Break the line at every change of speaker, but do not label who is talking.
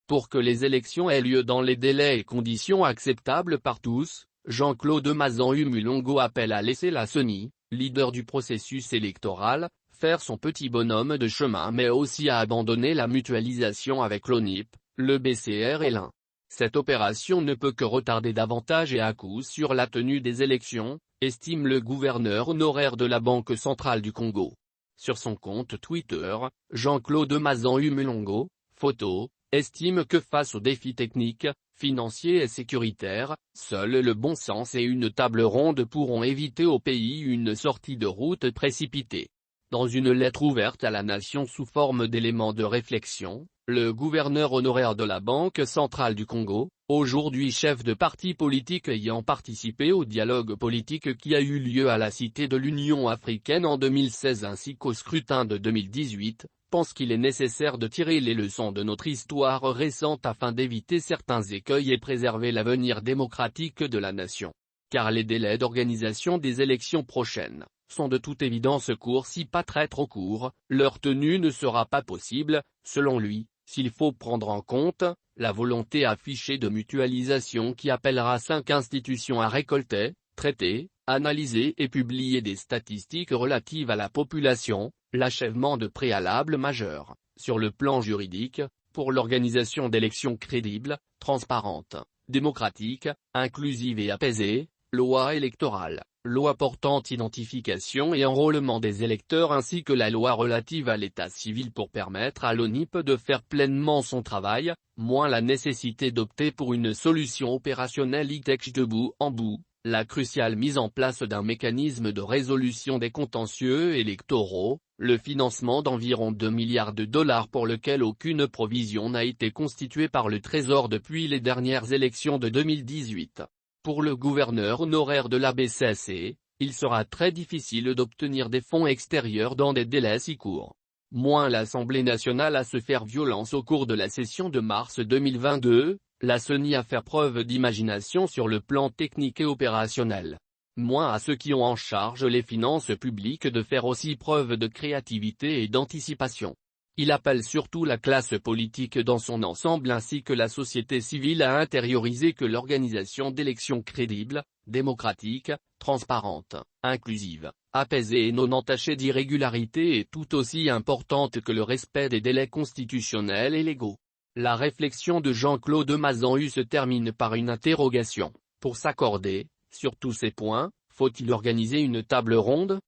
Pour que les élections aient lieu dans les délais et conditions acceptables par tous, Jean-Claude Mazan-Humulongo appelle à laisser la CENI, leader du processus électoral, faire son petit bonhomme de chemin mais aussi à abandonner la mutualisation avec l'ONIP, le BCR et l'Ain. Cette opération ne peut que retarder davantage et à coup sûr la tenue des élections, estime le gouverneur honoraire de la Banque centrale du Congo. Sur son compte Twitter, Jean-Claude Mazan-Humulongo, photo, estime que face aux défis techniques, financiers et sécuritaires, seul le bon sens et une table ronde pourront éviter au pays une sortie de route précipitée. Dans une lettre ouverte à la nation sous forme d'éléments de réflexion, le gouverneur honoraire de la Banque centrale du Congo, aujourd'hui chef de parti politique ayant participé au dialogue politique qui a eu lieu à la Cité de l'Union africaine en 2016 ainsi qu'au scrutin de 2018, pense qu'il est nécessaire de tirer les leçons de notre histoire récente afin d'éviter certains écueils et préserver l'avenir démocratique de la nation. Car les délais d'organisation des élections prochaines sont de toute évidence courts si pas très trop courts, leur tenue ne sera pas possible, selon lui, s'il faut prendre en compte la volonté affichée de mutualisation qui appellera 5 institutions à récolter, traiter, analyser et publier des statistiques relatives à la population, l'achèvement de préalables majeurs, sur le plan juridique, pour l'organisation d'élections crédibles, transparentes, démocratiques, inclusives et apaisées, loi électorale, loi portant identification et enrôlement des électeurs ainsi que la loi relative à l'état civil pour permettre à l'ONIP de faire pleinement son travail, moins la nécessité d'opter pour une solution opérationnelle ITEX de bout en bout, la cruciale mise en place d'un mécanisme de résolution des contentieux électoraux, le financement d'environ 2 milliards de dollars pour lequel aucune provision n'a été constituée par le Trésor depuis les dernières élections de 2018. Pour le gouverneur honoraire de la BCC, il sera très difficile d'obtenir des fonds extérieurs dans des délais si courts. Moins l'Assemblée nationale à se faire violence au cours de la session de mars 2022, la CENI à faire preuve d'imagination sur le plan technique et opérationnel. Moins à ceux qui ont en charge les finances publiques de faire aussi preuve de créativité et d'anticipation. Il appelle surtout la classe politique dans son ensemble ainsi que la société civile à intérioriser que l'organisation d'élections crédibles, démocratiques, transparentes, inclusives, apaisées et non entachées d'irrégularités est tout aussi importante que le respect des délais constitutionnels et légaux. La réflexion de Jean-Claude Mazan se termine par une interrogation. Pour s'accorder, sur tous ces points, faut-il organiser une table ronde ?